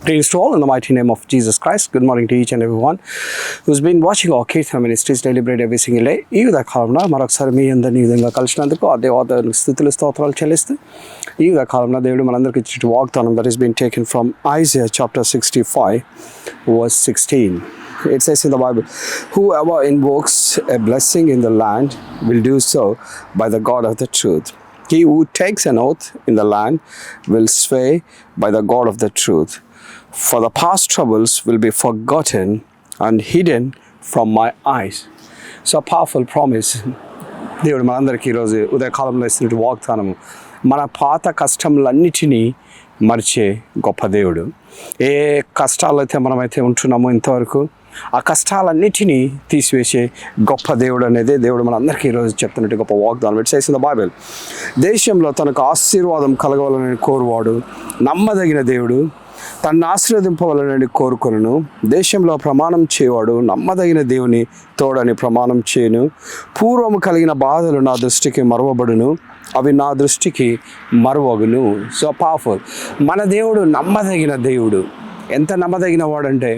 Praise to all in the mighty name of Jesus Christ. Good morning to each and everyone who's been watching our Kirtana Ministries Daily Bread every single day. ఈ కాలంలో మరొకసారి మీ అందరినీ ఈ విధంగా కలిసినందుకు ఆ దేవతలకు స్థుతులు స్తోత్రాలు చెల్లిస్తూ ఈ కాలంలో దేవుడు మనందరికీ ఇచ్చిన వాగ్దానం that has been taken from Isaiah chapter 65 verse 16. It says in the Bible, whoever invokes a blessing in the land will do so by the God of the truth. He who takes an oath in the land will swear by the God of the truth. For the past troubles will be forgotten and hidden from my eyes. So a powerful promise. దేవుడు మనందరికీ ఈరోజు ఉదయకాలంలో ఇస్తున్నట్టు వాగ్దానము, మన పాత కష్టములన్నిటినీ మరిచే గొప్ప దేవుడు. ఏ కష్టాలైతే మనమైతే ఉంటున్నామో ఇంతవరకు ఆ కష్టాలన్నిటినీ తీసివేసే గొప్ప దేవుడు అనేది దేవుడు మనందరికీ ఈరోజు చెప్తున్నట్టు గొప్ప వాగ్దానం. It says in the Bible, దేశంలో తనకు ఆశీర్వాదం కలగవాలని కోరువాడు నమ్మదగిన దేవుడు, తనను ఆశీర్వదింపవాలని కోరుకొనును. దేశంలో ప్రమాణం చేయవాడు నమ్మదగిన దేవుని తోడని ప్రమాణం చేయను. పూర్వము కలిగిన బాధలు నా దృష్టికి మరువబడును, అవి నా దృష్టికి మరువగును. So powerful. మన దేవుడు నమ్మదగిన దేవుడు. ఎంత నమ్మదగిన వాడంటే,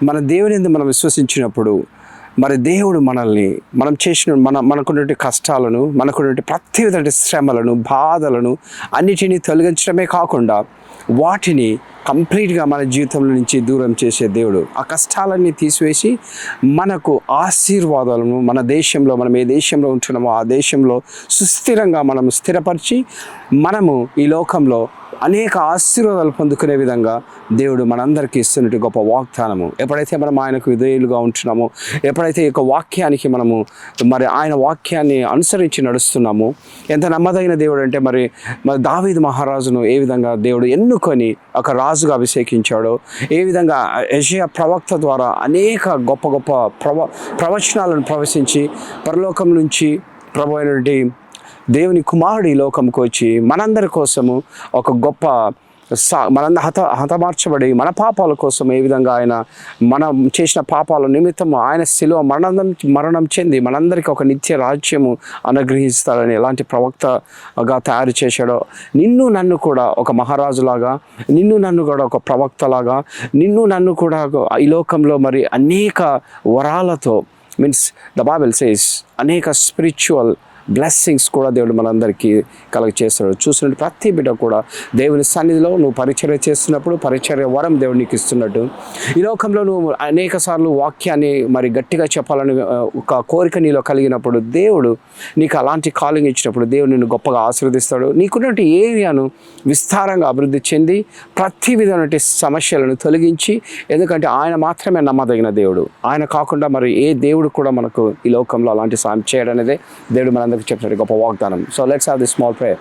మన దేవుని మనం విశ్వసించినప్పుడు మరి దేవుడు మనల్ని మనం చేసిన మనకున్నటువంటి కష్టాలను, మనకున్నటువంటి ప్రతి విధమైన శ్రమలను, బాధలను అన్నిటినీ తొలగించడమే కాకుండా వాటిని కంప్లీట్గా మన జీవితంలో నుంచి దూరం చేసే దేవుడు. ఆ కష్టాలన్నీ తీసివేసి మనకు ఆశీర్వాదాలను మన దేశంలో, మనం ఏ దేశంలో ఉంటున్నామో ఆ దేశంలో సుస్థిరంగా మనం స్థిరపరిచి మనము ఈ లోకంలో అనేక ఆశీర్వాదాలు పొందుకునే విధంగా దేవుడు మనందరికీ ఇస్తున్నట్టు గొప్ప వాగ్దానము. ఎప్పుడైతే మనం ఆయనకు విధేయులుగా ఉంటున్నామో, ఎప్పుడైతే ఈ యొక్క వాక్యానికి మనము మరి ఆయన వాక్యాన్ని అనుసరించి నడుస్తున్నామో, ఎంత నమ్మదగిన దేవుడు అంటే మరి దావీదు మహారాజును ఏ విధంగా దేవుడు ఎన్నుకొని ఒక రాజుగా అభిషేకించాడో, ఏ విధంగా యెషయా ప్రవక్త ద్వారా అనేక గొప్ప గొప్ప ప్రవచనాలను ప్రవశించి పరలోకం నుంచి ప్రభు అయినటువంటి దేవుని కుమారుడు ఈ లోకంకి వచ్చి మనందరి కోసము ఒక గొప్ప హతమార్చబడి మన పాపాల కోసం ఏ విధంగా ఆయన మనం చేసిన పాపాల నిమిత్తము ఆయన శిలువ మరణం చెంది మనందరికీ ఒక నిత్య రాజ్యము అనుగ్రహిస్తాడని ఎలాంటి ప్రవక్తగా తయారు చేశాడో, నిన్ను నన్ను కూడా ఒక మహారాజులాగా, నిన్ను నన్ను కూడా ఒక ప్రవక్తలాగా, నిన్ను నన్ను కూడా ఈ లోకంలో మరి అనేక వరాలతో, మీన్స్ ద బైబిల్ సేస్ అనేక స్పిరిచువల్ బ్లెస్సింగ్స్ కూడా దేవుడు మనందరికీ చేస్తాడు. చూసినట్టు ప్రతి బిడ్డ కూడా దేవుని సన్నిధిలో నువ్వు పరిచర్య చేస్తున్నప్పుడు పరిచర్య వరం దేవుడు నీకు ఇస్తున్నట్టు, ఈ లోకంలో నువ్వు అనేక సార్లు వాక్యాన్ని మరి గట్టిగా చెప్పాలని ఒక కోరిక నీలో కలిగినప్పుడు దేవుడు నీకు అలాంటి కాలింగ్ ఇచ్చినప్పుడు దేవుడు నిన్ను గొప్పగా ఆశీర్వదిస్తాడు. నీకున్నట్టు ఏరియాను విస్తారంగా అభివృద్ధి చెంది ప్రతి విధమైన సమస్యలను తొలగించి, ఎందుకంటే ఆయన మాత్రమే నమ్మదగిన దేవుడు. ఆయన కాకుండా మరి ఏ దేవుడు కూడా మనకు ఈ లోకంలో అలాంటి సాయం చేయడం అనేదే దేవుడు మన చెప్తాడు గొప్ప వాగ్దానం. So let's have this small prayer.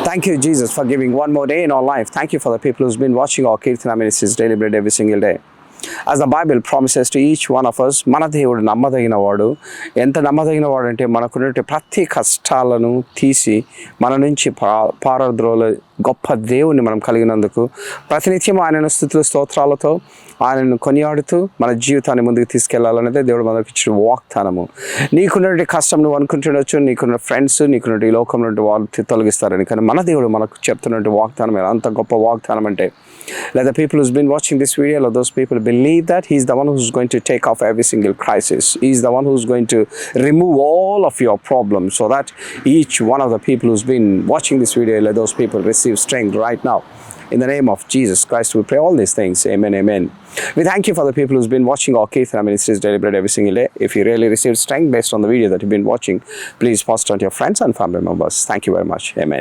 Thank you, Jesus, for giving one more day in our life. Thank you for the people who's been watching our Kirtana Ministries Daily Bread every single day. As the Bible promises to each one of us, మన దేవుడు నమ్మదగిన వాడు. ఎంత నమ్మదగిన వాడు అంటే మనకున్నటువంటి ప్రతి కష్టాలను తీసి మన నుంచి పారద్రోల గొప్ప దేవుని మనం కలిగినందుకు ప్రతినిత్యం ఆయనను స్తుతులు స్తోత్రాలతో ఆయనను కొనియాడుతూ మన జీవితాన్ని ముందుకు తీసుకెళ్లాలనేదే దేవుడు మనకు ఇచ్చిన వాగ్దానము. నీకున్నటువంటి కష్టం నువ్వు అనుకుంటుండొచ్చు, నీకున్న ఫ్రెండ్స్, నీకున్నటువంటి ఈ లోకంలో వాళ్ళు తొలగిస్తారని, కానీ మన దేవుడు మనకు చెప్తున్నటువంటి వాగ్దానం అంత గొప్ప వాగ్దానం అంటే, let the people who's been watching this video, let those people believe that he's the one who's going to take off every single crisis. He's the one who's going to remove all of your problems, so that each one of the people who's been watching this video, let those people receive strength right now. In the name of Jesus Christ, we pray all these things. Amen, amen. We thank you for the people who's been watching our Kirtana Ministries Daily Bread every single day. If you really received strength based on the video that you've been watching, please post it on your friends and family members. Thank you very much. Amen.